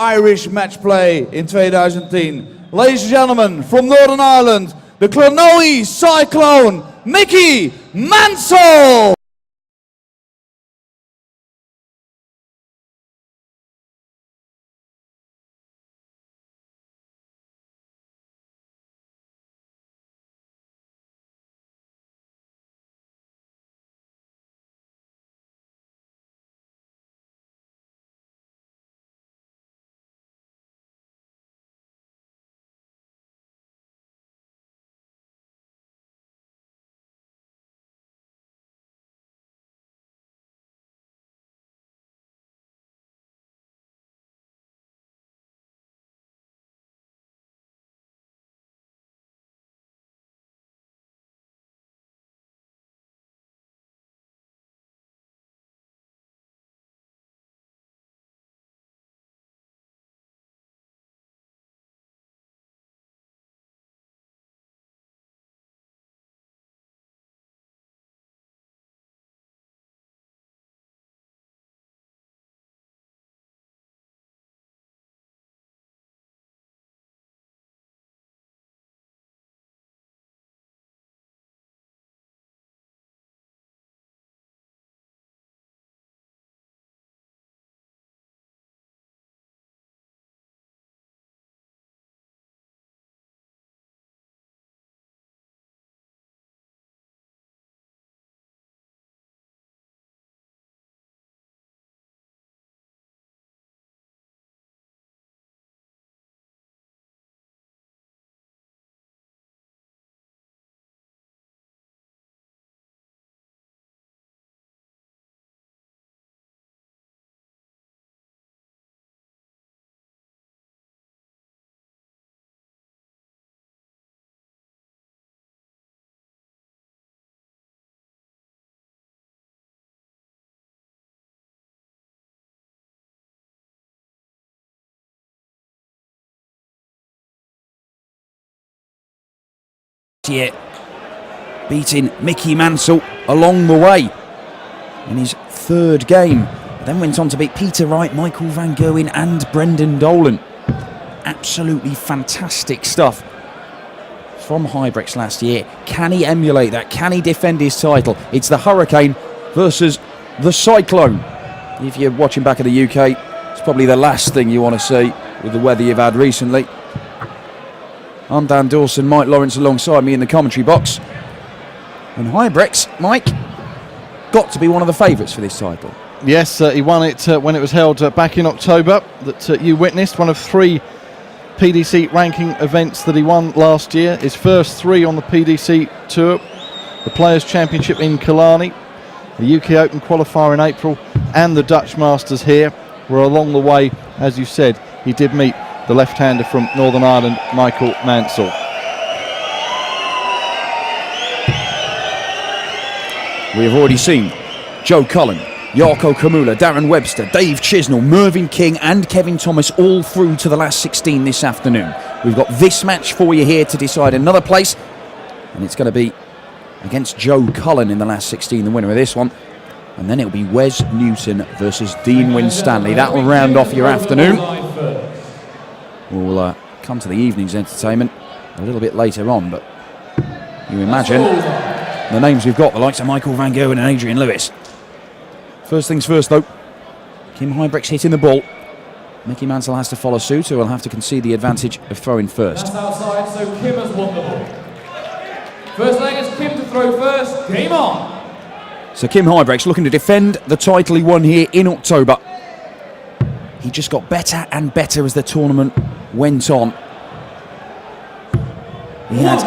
Irish match play in 2010. Ladies and gentlemen, from Northern Ireland, the Clonowee Cyclone, Mickey Mansell! Year, beating Mickey Mansell along the way in his third game. Then went on to beat Peter Wright, Michael Van Gerwen and Brendan Dolan. Absolutely fantastic stuff from Huybrechts last year. Can he emulate that? Can he defend his title? It's the Hurricane versus the Cyclone. If you're watching back in the UK, it's probably the last thing you want to see with the weather you've had recently. I'm Dan Dawson, Mike Lawrence alongside me in the commentary box. And Huybrechts, Mike, got to be one of the favourites for this title. Yes, he won it when it was held back in October, that you witnessed. One of 3 PDC ranking events that he won last year. His first 3 on the PDC Tour. The Players' Championship in Killarney, the UK Open qualifier in April, and the Dutch Masters here. Were along the way, as you said, he did meet the left-hander from Northern Ireland, Michael Mansell. We have already seen Joe Cullen, Jarkko Kamula, Darren Webster, Dave Chisnell, Mervyn King and Kevin Thomas all through to the last 16 this afternoon. We've got this match for you here to decide another place, and it's going to be against Joe Cullen in the last 16, the winner of this one. And then it'll be Wes Newton versus Dean Winstanley. That will round off your afternoon. We'll come to the evening's entertainment a little bit later on, but you imagine the names we've got, the likes of Michael Van Gerwen and Adrian Lewis. First things first though, Kim Huybrechts hitting the ball. Mickey Mansell has to follow suit, or will have to concede the advantage of throwing first. That's outside, so Kim has won the ball. First leg is Kim to throw first, game on! So Kim Huybrechts looking to defend the title he won here in October. He just got better and better as the tournament went on. He had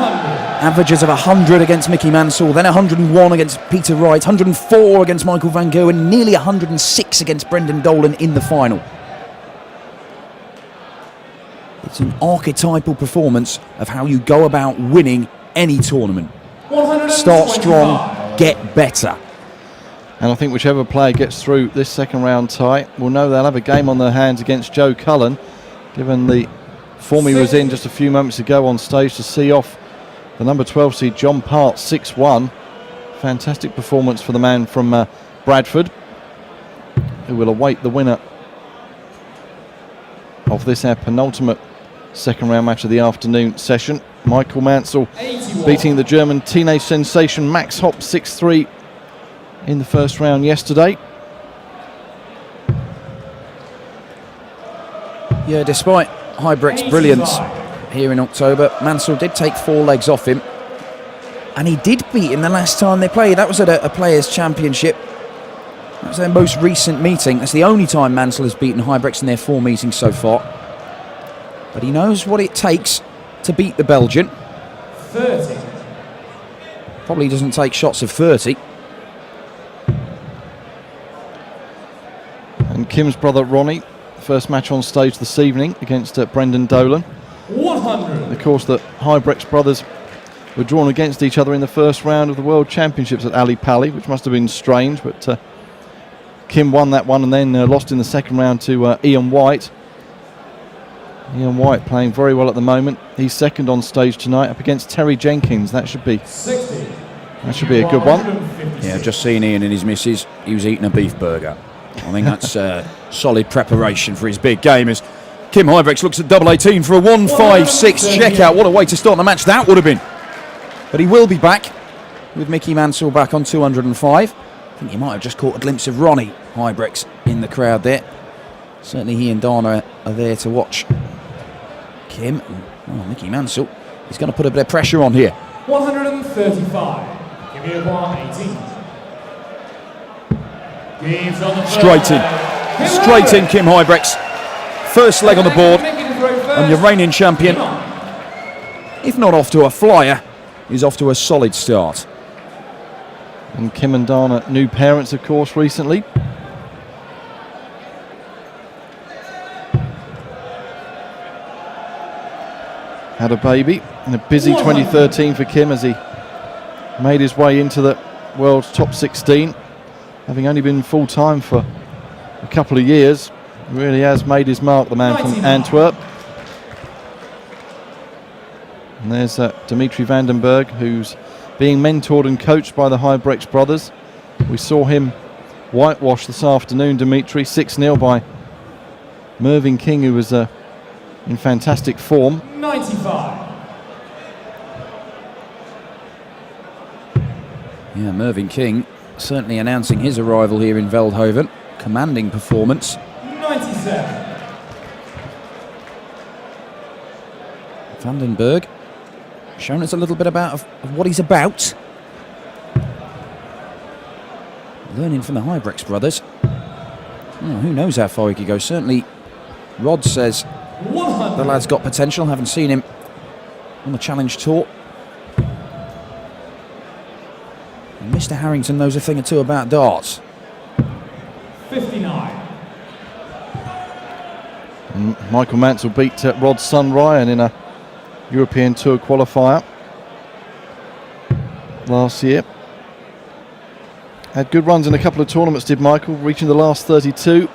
averages of 100 against Mickey Mansell, then 101 against Peter Wright, 104 against Michael Van Gerwen, nearly 106 against Brendan Dolan in the final. It's an archetypal performance of how you go about winning any tournament. Start strong, get better. And I think whichever player gets through this second round tie will know they'll have a game on their hands against Joe Cullen, given the form he was in just a few moments ago on stage to see off the number 12 seed John Part 6-1. Fantastic performance for the man from Bradford, who will await the winner of this, our penultimate second round match of the afternoon session. Michael Mansell 81. beating the German teenage sensation Max Hopp 6-3 in the first round yesterday. Yeah, despite Huybrechts' brilliance here in October, Mansell did take 4 legs off him. And he did beat him the last time they played. That was at a Players' Championship. That was their most recent meeting. That's the only time Mansell has beaten Huybrechts in their 4 meetings so far. But he knows what it takes to beat the Belgian. 30. Probably doesn't take shots of 30. And Kim's brother Ronnie, first match on stage this evening against Brendan Dolan. 100. Of course, the Huybrechts brothers were drawn against each other in the first round of the World Championships at Ali Pali, which must have been strange, but Kim won that one and then lost in the second round to Ian White. Ian White playing very well at the moment. He's second on stage tonight up against Terry Jenkins. That should be 60. That should be a good one. Yeah, I've just seen Ian and his missus. He was eating a beef burger. I think that's solid preparation for his big game as Kim Huybrechts looks at double 18 for a 1-5-6 checkout. What a way to start the match that would have been. But he will be back with Mickey Mansell back on 205. I think you might have just caught a glimpse of Ronnie Huybrechts in the crowd there. Certainly he and Dana are there to watch Kim. Mickey Mansell, he's going to put a bit of pressure on here. 135. Give me a bar 18. Games on the Straight in. Straight in, Kim Huybrechts. First leg on the board. And your reigning champion, if not off to a flyer, is off to a solid start. And Kim and Dana, new parents, of course, recently. Had a baby, and a busy 2013 for Kim as he made his way into the world's top 16, having only been full-time for a couple of years. He really has made his mark, the man from Antwerp. And there's Dimitri Vandenberg, who's being mentored and coached by the Huybrechts brothers. We saw him whitewash this afternoon, Dimitri, 6-0 by Mervyn King, who was in fantastic form. 95. Yeah, Mervyn King certainly announcing his arrival here in Veldhoven. Commanding performance. 97. Vandenberg showing us a little bit of what he's about. Learning from the Huybrechts brothers. Oh, who knows how far he could go. Certainly Rod says 100. the lad's got potential. Haven't seen him on the Challenge Tour. And Mr. Harrington knows a thing or two about darts. 59. And Michael Mansell beat Rod's son Ryan in a European Tour qualifier last year. Had good runs in a couple of tournaments, did Michael, reaching the last 32.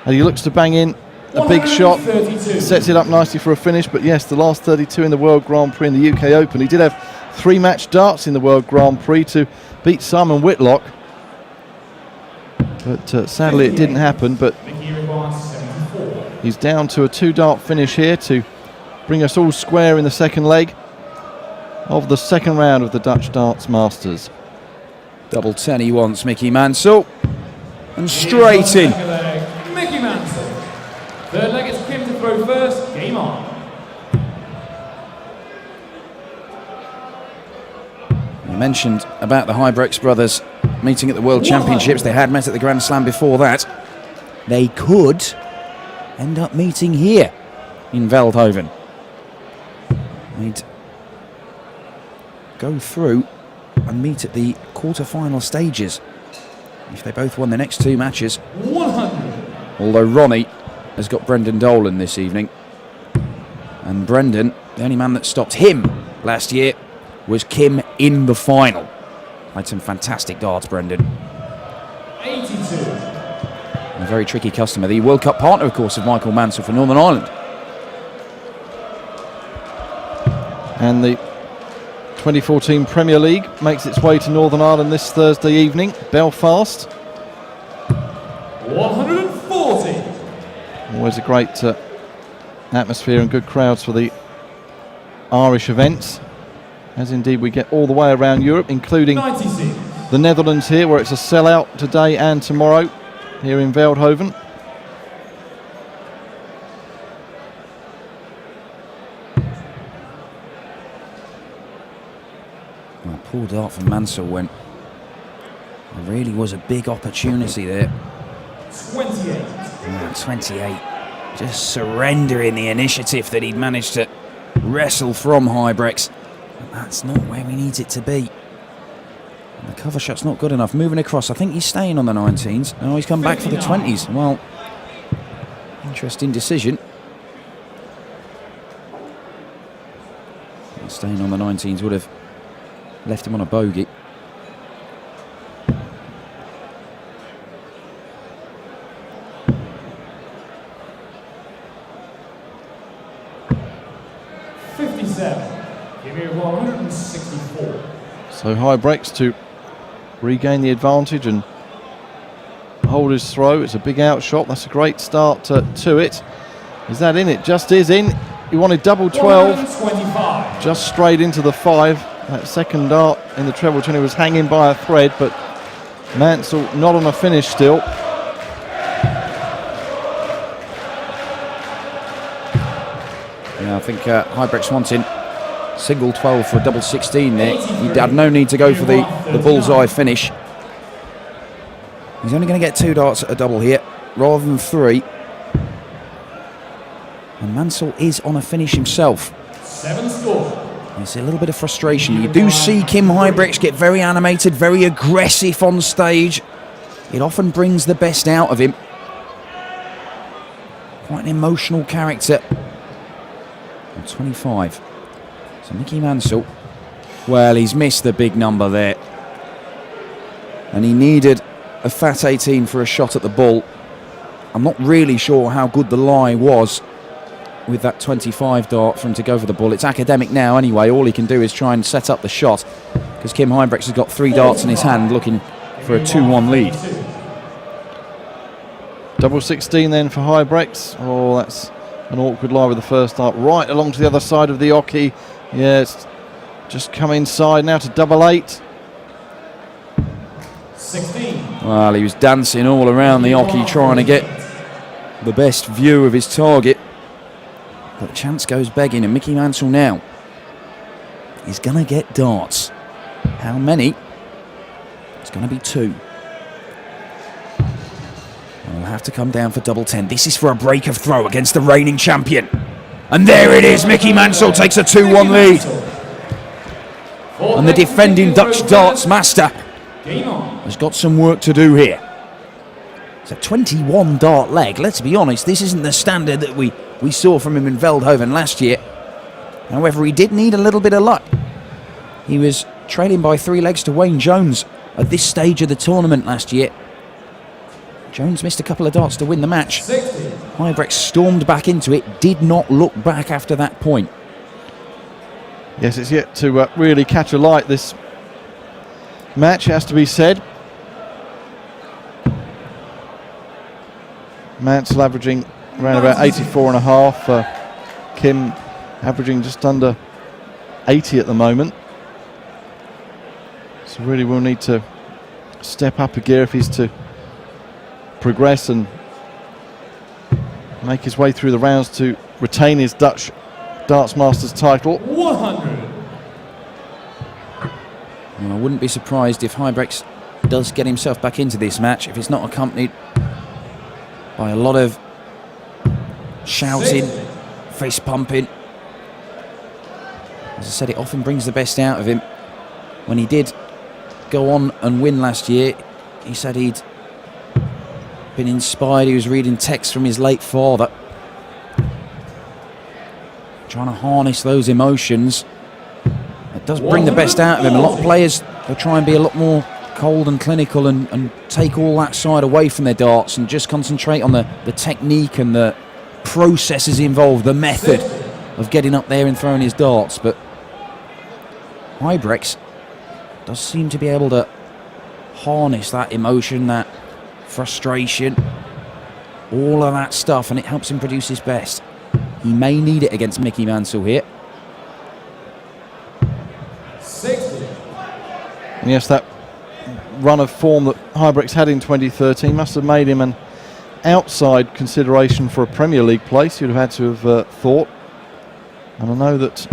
And he looks to bang in a big shot, sets it up nicely for a finish. But yes, the last 32 in the World Grand Prix in the UK Open. He did have 3-match darts in the World Grand Prix to beat Simon Whitlock. But sadly it didn't happen. But he's down to a 2-dart finish here to bring us all square in the second leg of the second round of the Dutch Darts Masters. Double 10 he wants, Mickey Mansell. And straight in. Mickey Mansell. Third leg is Kim to throw first. Game on. You mentioned about the Huybrechts brothers meeting at the World Championships. They had met at the Grand Slam before that. They could end up meeting here in Veldhoven. They'd go through and meet at the quarter-final stages if they both won the next 2 matches. 100. Although Ronnie has got Brendan Dolan this evening. And Brendan, the only man that stopped him last year, was Kim in the final. Played some fantastic darts, Brendan. 82. A very tricky customer. The World Cup partner, of course, of Michael Mansell for Northern Ireland. And the 2014 Premier League makes its way to Northern Ireland this Thursday evening. Belfast. 140. Always a great atmosphere and good crowds for the Irish events, as indeed we get all the way around Europe, including 96. the Netherlands here, where it's a sellout today and tomorrow here in Veldhoven. Well, poor dart from Mansell went. There really was a big opportunity there. 28. 28. Just surrendering the initiative that he'd managed to wrestle from Huybrechts. But that's not where he needs it to be. And the cover shot's not good enough. Moving across, I think he's staying on the 19s. Oh, he's come back for the 20s. Well, interesting decision. Staying on the 19s would have left him on a bogey. Give me 164. So Huybrechts to regain the advantage and hold his throw. It's a big outshot. That's a great start to it. Is that in? It just is in. He wanted double 12. 125. Just straight into the 5. That second dart in the treble 20 was hanging by a thread, but Mansell not on a finish still. Yeah, I think Huybrechts wanting single 12 for a double 16 there. He had no need to go for the bullseye finish. He's only going to get 2 darts at a double here rather than 3. And Mansell is on a finish himself. 7 score. There's a little bit of frustration. You do see Kim Huybrechts get very animated, very aggressive on stage. It often brings the best out of him. Quite an emotional character. 25. So Mickey Mansell, well, he's missed the big number there. And he needed a fat 18 for a shot at the ball. I'm not really sure how good the lie was with that 25 dart for him to go for the ball. It's academic now anyway. All he can do is try and set up the shot, because Kim Huybrechts has got 3 darts in his hand looking for a 2-1 lead. Double 16 then for Huybrechts. Oh, that's an awkward lie with the first dart. Right along to the other side of the oche. Yeah, it's just come inside now to double 8. 16. Well, he was dancing all around the oche trying to get the best view of his target. But the chance goes begging, and Mickey Mansell now is going to get darts. How many? It's going to be 2. And we'll have to come down for double 10. This is for a break of throw against the reigning champion. And there it is, Mickey Mansell takes a 2-1 lead. And the defending Dutch darts master has got some work to do here. It's a 21 dart leg. Let's be honest, this isn't the standard that we saw from him in Veldhoven last year. However, he did need a little bit of luck. He was trailing by 3 legs to Wayne Jones at this stage of the tournament last year. Jones missed a couple of darts to win the match. Huybrechts stormed back into it, did not look back after that point. Yes, it's yet to really catch a light, this match, has to be said. Mansell averaging around about 84.5. Kim averaging just under 80 at the moment. So really will need to step up a gear if he's to progress and make his way through the rounds to retain his Dutch Darts Masters title. 100. Well, I wouldn't be surprised if Huybrechts does get himself back into this match if it's not accompanied by a lot of shouting, face pumping. As I said, it often brings the best out of him. When he did go on and win last year, he said he'd been inspired. He was reading texts from his late father, trying to harness those emotions. It does bring the best out of him. A lot of players will try and be a lot more cold and clinical and take all that side away from their darts and just concentrate on the technique and the processes involved, the method of getting up there and throwing his darts. But Huybrechts does seem to be able to harness that emotion, that frustration, all of that stuff, and it helps him produce his best. He may need it against Mickey Mansell here. 60. And yes, that run of form that Huybrechts had in 2013 must have made him an outside consideration for a Premier League place, you'd have had to have thought. And I know that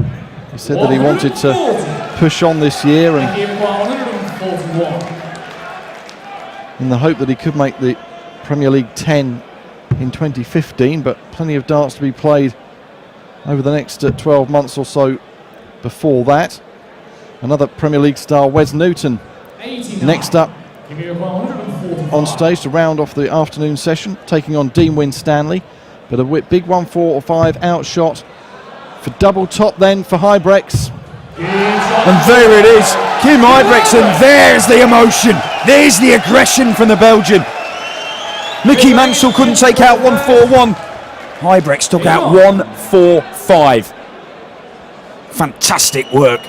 he said that he wanted to push on this year, and in the hope that he could make the Premier League 10 in 2015, but plenty of darts to be played over the next 12 months or so before that. Another Premier League star, Wes Newton, next up on stage to round off the afternoon session, taking on Dean Winstanley. But a big 1-4-5 outshot for double top then for Huybrechts. And there it is, Kim Huybrechts, and there's the emotion, there's the aggression from the Belgian. Mickey Mansell couldn't take out 1-4-1. Huybrechts took out 1-4-5. Fantastic work.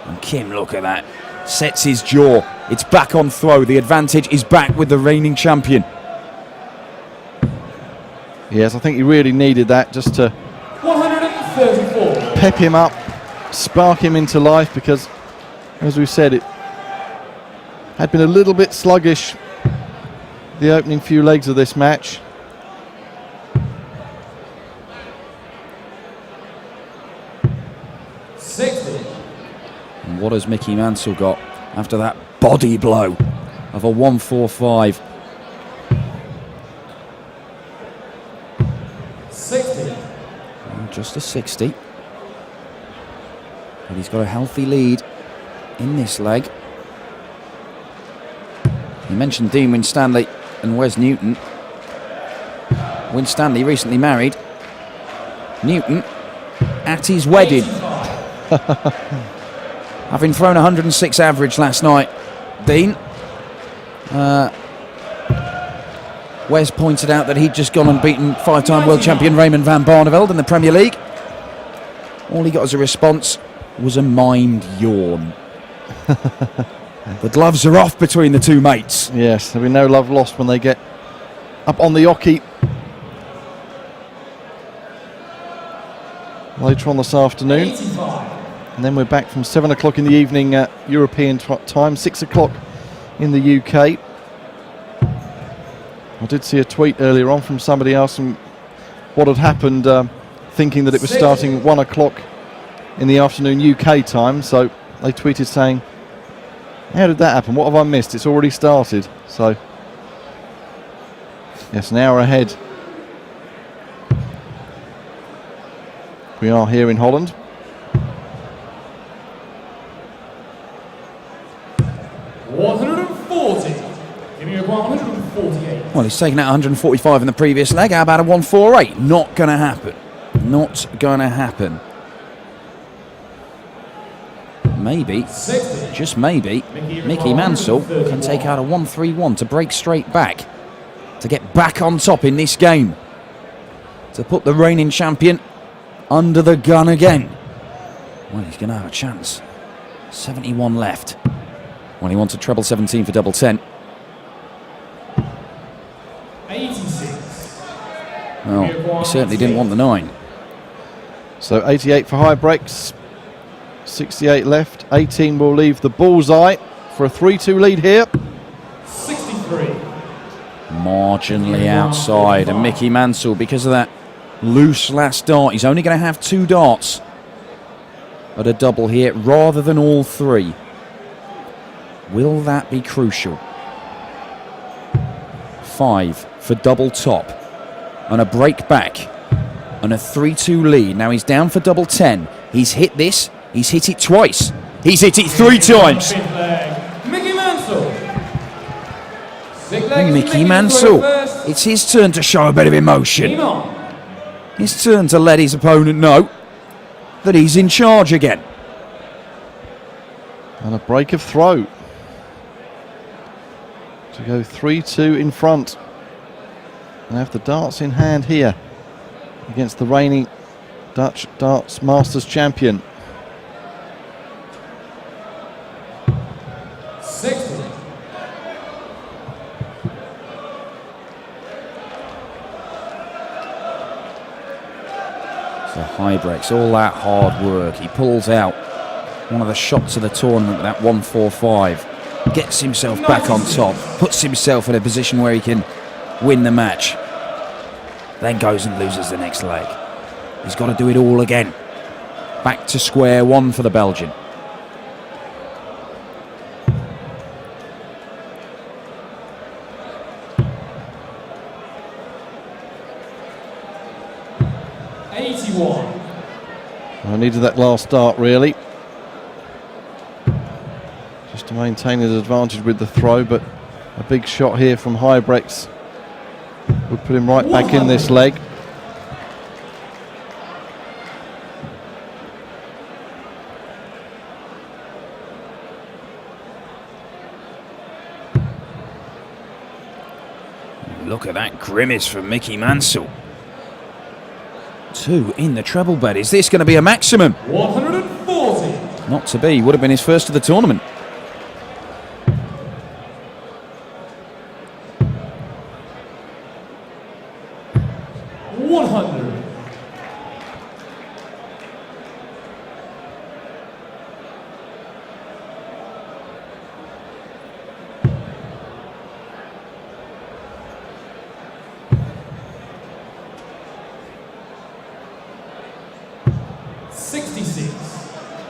And Kim, look at that, sets his jaw. It's back on throw. The advantage is back with the reigning champion. Yes, I think he really needed that just to 134. pep him up, spark him into life, because, as we said, it had been a little bit sluggish the opening few legs of this match. And what has Mickey Mansell got after that body blow of a 1-4-5? 60. Just a 60. But he's got a healthy lead in this leg. You mentioned Dean Winstanley and Wes Newton. Winstanley recently married. Newton at his wedding. Having thrown 106 average last night, Dean. Wes pointed out that he'd just gone and beaten 5-time world champion Raymond van Barneveld in the Premier League. All he got as a response was a mind yawn. The gloves are off between the two mates. Yes, there'll be no love lost when they get up on the oche later on this afternoon. 85. And then we're back from 7 o'clock in the evening European time, 6 o'clock in the UK. I did see a tweet earlier on from somebody asking what had happened, thinking that it was starting 1 o'clock in the afternoon UK time. So they tweeted saying, how did that happen? What have I missed? It's already started. So, yes, an hour ahead. We are here in Holland. Well, he's taken out 145 in the previous leg. How about a 1-4-8? Not going to happen. Not going to happen. Maybe, just maybe, Mickey Mansell can take out a 1-3-1 to break straight back, to get back on top in this game, to put the reigning champion under the gun again. Well, he's going to have a chance. 71 left. Well, he wants a treble 17 for double 10. 86. Well, he certainly didn't want the 9. So 88 for Huybrechts, 68 left. 18 will leave the bullseye for a 3-2 lead here. 63. Marginally outside, and Mickey Mansell, because of that loose last dart, he's only going to have 2 darts at a double here rather than all 3. Will that be crucial? 5 for double top and a break back and a 3-2 lead. Now he's down for double 10. He's hit this. He's hit it twice. He's hit it 3 times. Mickey Mansell. Mickey Mansell. It's his turn to show a bit of emotion. His turn to let his opponent know that he's in charge again. And a break of throw to go 3-2 in front and have the darts in hand here against the reigning Dutch Darts Masters champion. 60. So Huybrechts, all that hard work. He pulls out one of the shots of the tournament with that 1-4-5. Gets himself back on top. Puts himself in a position where he can win the match. Then goes and loses the next leg. He's got to do it all again. Back to square one for the Belgian. I needed that last start really, just to maintain his advantage with the throw, but a big shot here from Huybrechts would put him right back in this leg. Look at that grimace from Mickey Mansell. 2 in the treble bed. Is this going to be a maximum? 140. Not to be. Would have been his first of the tournament.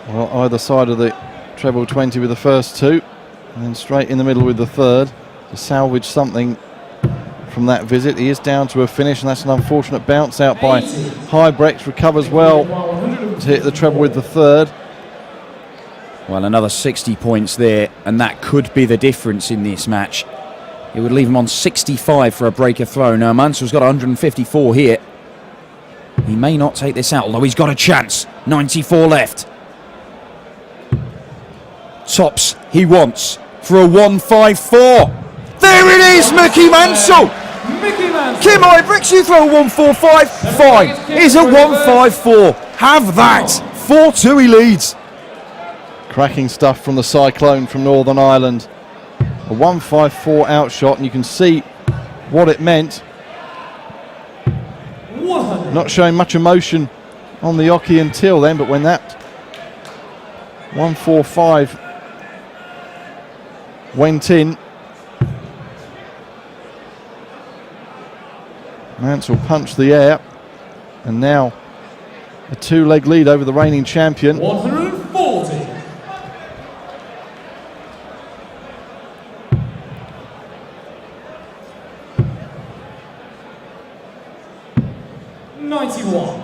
Well, either side of the treble 20 with the first 2, and then straight in the middle with the third to salvage something from that visit. He is down to a finish, and that's an unfortunate bounce out by Huybrechts. Recovers well to hit the treble with the third. Well, another 60 points there, and that could be the difference in this match. It would leave him on 65 for a breaker throw. Now, Mansell's got 154 here. He may not take this out, although he's got a chance. 94 left. Tops he wants for a 1-5-4. There it is, Mickey Mansell. Kim Huybrechts, you throw a 1-4-5. Fine. Here's a 1-5-4. Have that. 4-2 he leads. Cracking stuff from the Cyclone from Northern Ireland. A 1-5-4 outshot, and you can see what it meant. Not showing much emotion on the Oki until then, but when that 1-4-5 went in, Mansell punched the air, and now a 2-leg lead over the reigning champion. 140.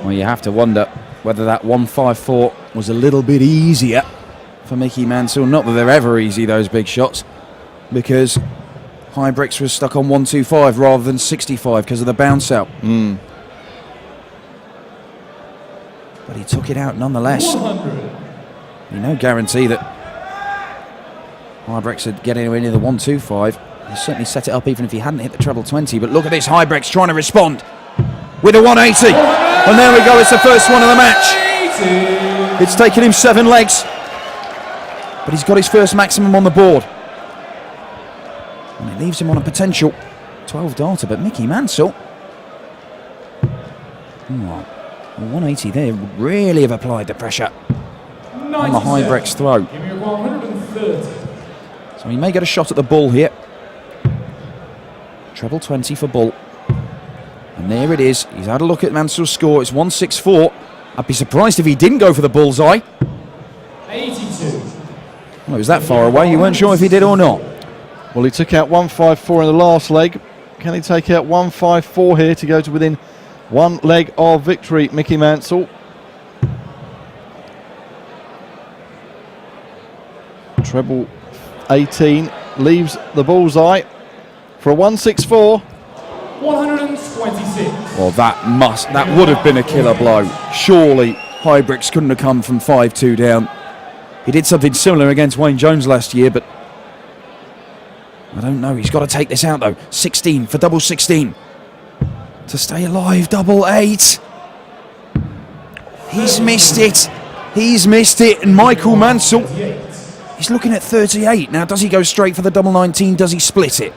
Well, you have to wonder whether that 1-5-4 was a little bit easier for Mickey Mansell. Not that they're ever easy, those big shots, because Huybrechts was stuck on 1-2-5 rather than 65 because of the bounce out. But he took it out nonetheless. No guarantee that Huybrechts would get anywhere near the 1-2-5. He certainly set it up even if he hadn't hit the treble 20. But look at this, Huybrechts trying to respond with a 180. And there we go, it's the first one of the match. It's taken him 7 legs. But he's got his first maximum on the board. And it leaves him on a potential 12 darter. But Mickey Mansell, oh, 180 there would really have applied the pressure on the Huybrechts throw. So he may get a shot at the bull here. Treble 20 for bull. And there it is. He's had a look at Mansell's score. It's 164. I'd be surprised if he didn't go for the bullseye. 82. Well, it was that far away. You weren't sure if he did or not. Well, he took out 1-5-4 in the last leg. Can he take out 1-5-4 here to go to within 1 leg of victory, Mickey Mansell? Treble 18 leaves the bullseye for a 164. 126. Well, that would have been a killer blow. Surely Huybrechts couldn't have come from 5-2 down. He did something similar against Wayne Jones last year, but I don't know. He's got to take this out though. 16 for double 16 to stay alive. Double 8. He's missed it. He's missed it. And Michael Mansell, he's looking at 38 now. Does he go straight for the double 19? Does he split it?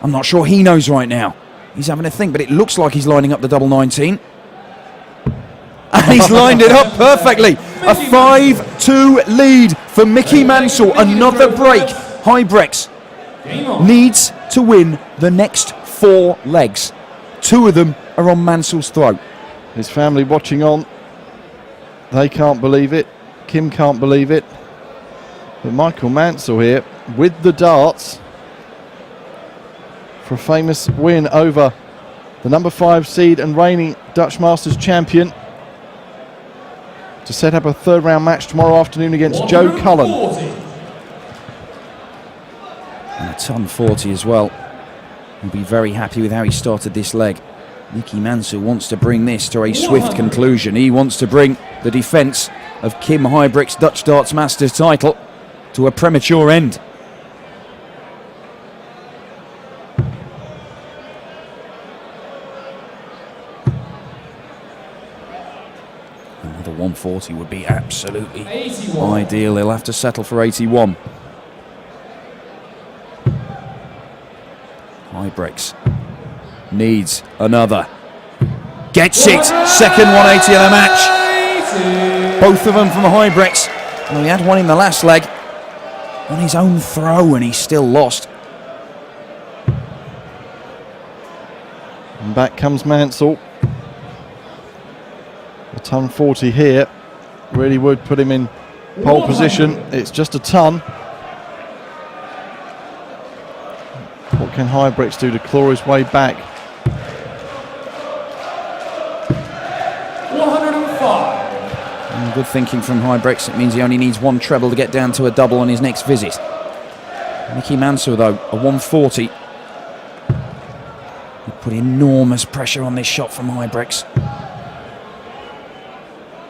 I'm not sure he knows right now. He's having a think, but it looks like he's lining up the double 19. And he's lined it up perfectly. A 5-2 lead for Mickey Mansell. Another break. Huybrechts needs to win the next 4 legs. 2 of them are on Mansell's throat. His family watching on. They can't believe it. Kim can't believe it. But Michael Mansell here with the darts for a famous win over the number 5 seed and reigning Dutch Masters champion, to set up a 3rd round match tomorrow afternoon against Joe Cullen. And a ton 40 as well. He'll be very happy with how he started this leg. Mickey Mansell wants to bring this to a swift conclusion. He wants to bring the defence of Kim Huybrechts' Dutch Darts Masters title to a premature end. Another 140 would be absolutely 81. Ideal. He'll have to settle for 81. Huybrechts needs another. Gets it. Second 180 of the match. Both of them from Huybrechts. Well, he had one in the last leg on his own throw, and he still lost. And back comes Mansell. A ton 40 here really would put him in pole position. It's just a ton. What can Huybrechts do to claw his way back? 105. And good thinking from Huybrechts. It means he only needs 1 treble to get down to a double on his next visit. Mickey Mansell, though, a 140. He put enormous pressure on this shot from Huybrechts.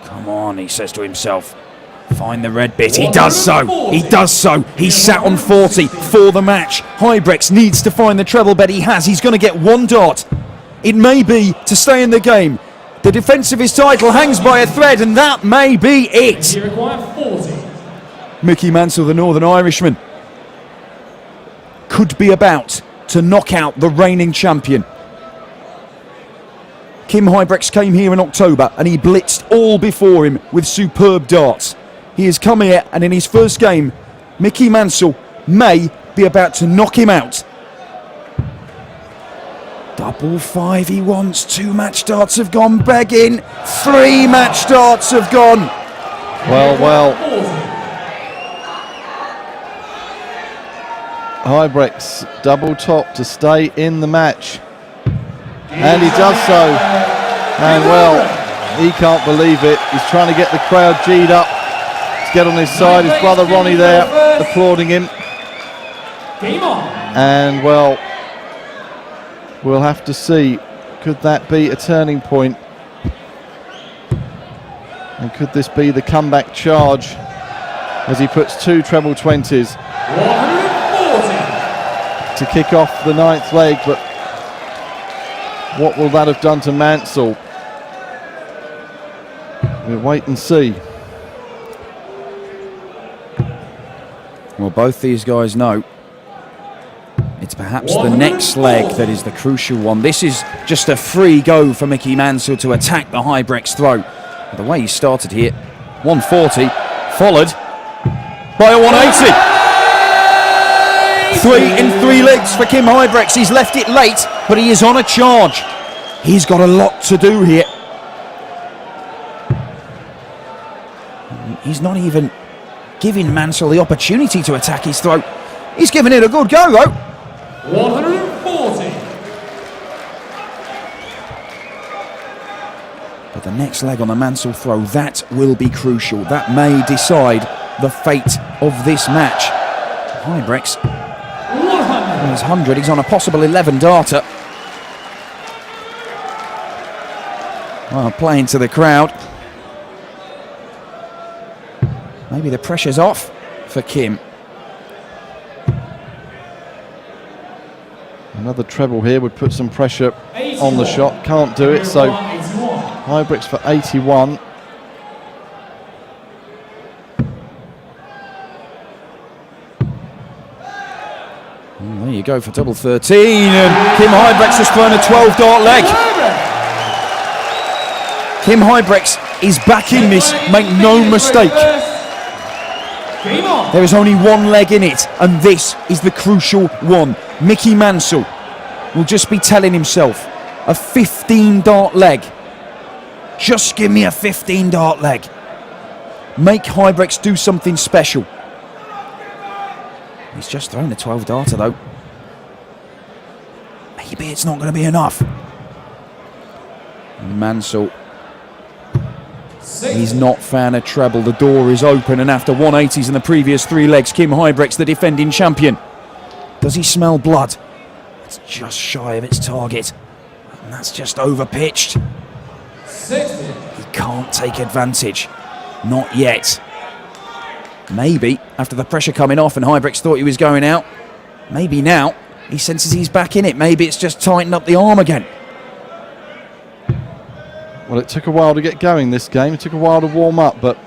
Come on, he says to himself. Find the red bit. He does so. He does so. He's sat on 40 for the match. Huybrechts needs to find the treble bet. He has. He's going to get 1 dart. It may be to stay in the game. The defence of his title hangs by a thread, and that may be it. He required 40. Mickey Mansell, the Northern Irishman, could be about to knock out the reigning champion. Kim Huybrechts came here in October and he blitzed all before him with superb darts. He has come here, and in his first game, Mickey Mansell may be about to knock him out. Double 5 he wants. 2 match darts have gone begging. 3 match darts have gone. Well. Huybrechts double top to stay in the match. And he does so. And well, he can't believe it. He's trying to get the crowd G'd up to get on his side. His brother Ronnie there applauding him. Game on. And well, we'll have to see. Could that be a turning point? And could this be the comeback charge as he puts 2 treble 20s 140. to kick off the 9th leg? But what will that have done to Mansell? We'll wait and see. Well, both these guys know it's perhaps the next leg that is the crucial one. This is just a free go for Mickey Mansell to attack the Huybrechts throw. The way he started here, 140, followed by a 180. 3 in 3 legs for Kim Huybrechts. He's left it late, but he is on a charge. He's got a lot to do here. He's not even giving Mansell the opportunity to attack his throat. He's giving it a good go, though. 140. But the next leg on the Mansell throw, that will be crucial. That may decide the fate of this match. Huybrechts, on his 100, he's on a possible 11 darter. Well, playing to the crowd. Maybe the pressure's off for Kim. Another treble here would put some pressure on the shot. Can't do it, so Huybrechts for 81. Well, there you go. go for double 13, and Kim Huybrechts has thrown a 12-dart leg. Kim Huybrechts is back in this, make no mistake. Game on. There is only one leg in it, and this is the crucial one. Mickey Mansell will just be telling himself, a 15-dart leg. Just give me a 15-dart leg. Make Huybrechts do something special. He's just thrown a 12-darter though. Maybe it's not going to be enough. Mansell, he's not found a treble. The door is open, and after 180s in the previous 3 legs, Kim Huybrechts, the defending champion. Does he smell blood? It's just shy of its target, and that's just overpitched. 60. He can't take advantage. Not yet. Maybe after the pressure coming off and Huybrechts thought he was going out, maybe now he senses he's back in it. Maybe it's just tightened up the arm again. Well, it took a while to get going this game. It took a while to warm up, but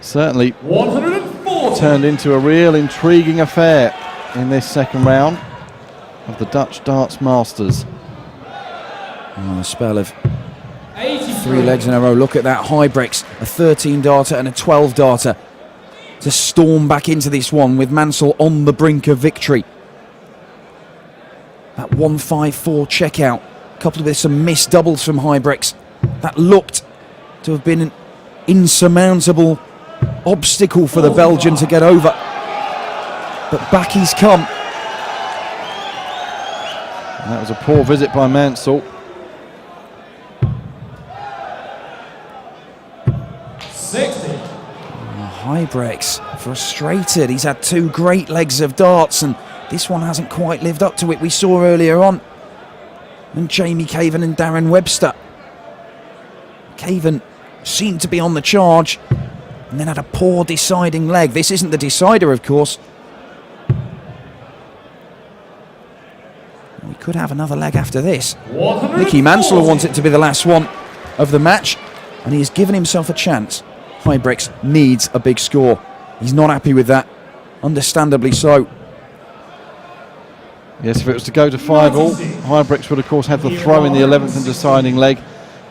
certainly 140. turned into a real intriguing affair in this second round of the Dutch Darts Masters. Oh, a spell of 83. 3 legs in a row. Look at that. Huybrechts, a 13-darter and a 12-darter to storm back into this one with Mansell on the brink of victory. That 154 checkout, coupled with some missed doubles from Huybrechts, that looked to have been an insurmountable obstacle for the Belgian to get over. But back he's come. And that was a poor visit by Mansell. 60. Huybrechts frustrated. He's had 2 great legs of darts, and this one hasn't quite lived up to it. We saw earlier on, and Jamie Caven and Darren Webster. Caven seemed to be on the charge, and then had a poor deciding leg. This isn't the decider, of course. We could have another leg after this. 140. Mickey Mansell wants it to be the last one of the match, and he has given himself a chance. Huybrechts needs a big score. He's not happy with that, understandably so. Yes, if it was to go to 5-all, Huybrechts would of course have the throw in the 11th and deciding leg.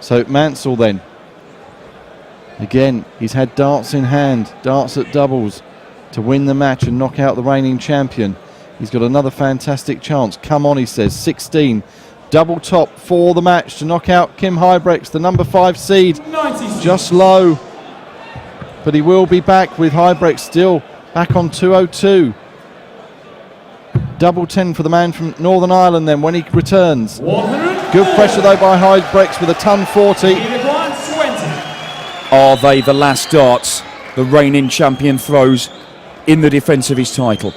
So Mansell then. Again, he's had darts in hand, darts at doubles to win the match and knock out the reigning champion. He's got another fantastic chance. Come on, he says. 16. Double top for the match to knock out Kim Huybrechts, the number 5 seed. 96. Just low. But he will be back with Huybrechts still back on 202. Double 10 for the man from Northern Ireland then when he returns. 100. Good pressure though by Huybrechts with a ton 40. 20. Are they the last darts the reigning champion throws in the defence of his title?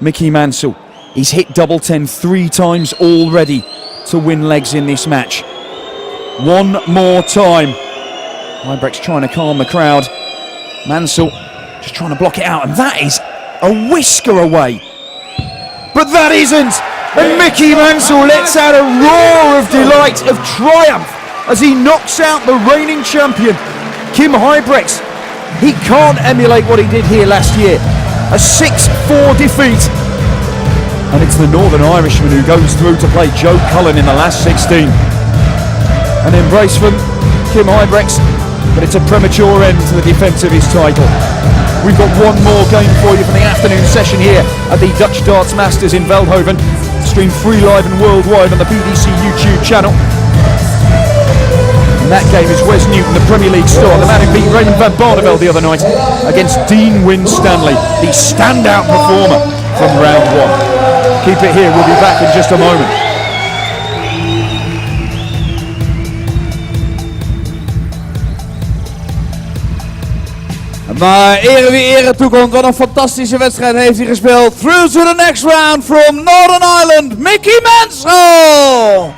Mickey Mansell, he's hit double 10 3 times already to win legs in this match. One more time. Huybrechts trying to calm the crowd. Mansell just trying to block it out, and that is a whisker away. But that isn't! And Mickey Mansell lets out a roar of delight, of triumph, as he knocks out the reigning champion, Kim Huybrechts. He can't emulate what he did here last year. A 6-4 defeat. And it's the Northern Irishman who goes through to play Joe Cullen in the last 16. An embrace from Kim Huybrechts, but it's a premature end to the defence of his title. We've got one more game for you from the afternoon session here at the Dutch Darts Masters in Veldhoven. Streamed free live and worldwide on the PDC YouTube channel. And that game is Wes Newton, the Premier League star, the man who beat Raymond van Barneveld the other night, against Dean Winstanley, the standout performer from round 1. Keep it here, we'll be back in just a moment. Maar ere wie ere toekomt, wat een fantastische wedstrijd heeft hij gespeeld. Through to the next round from Northern Ireland, Mickey Mansell!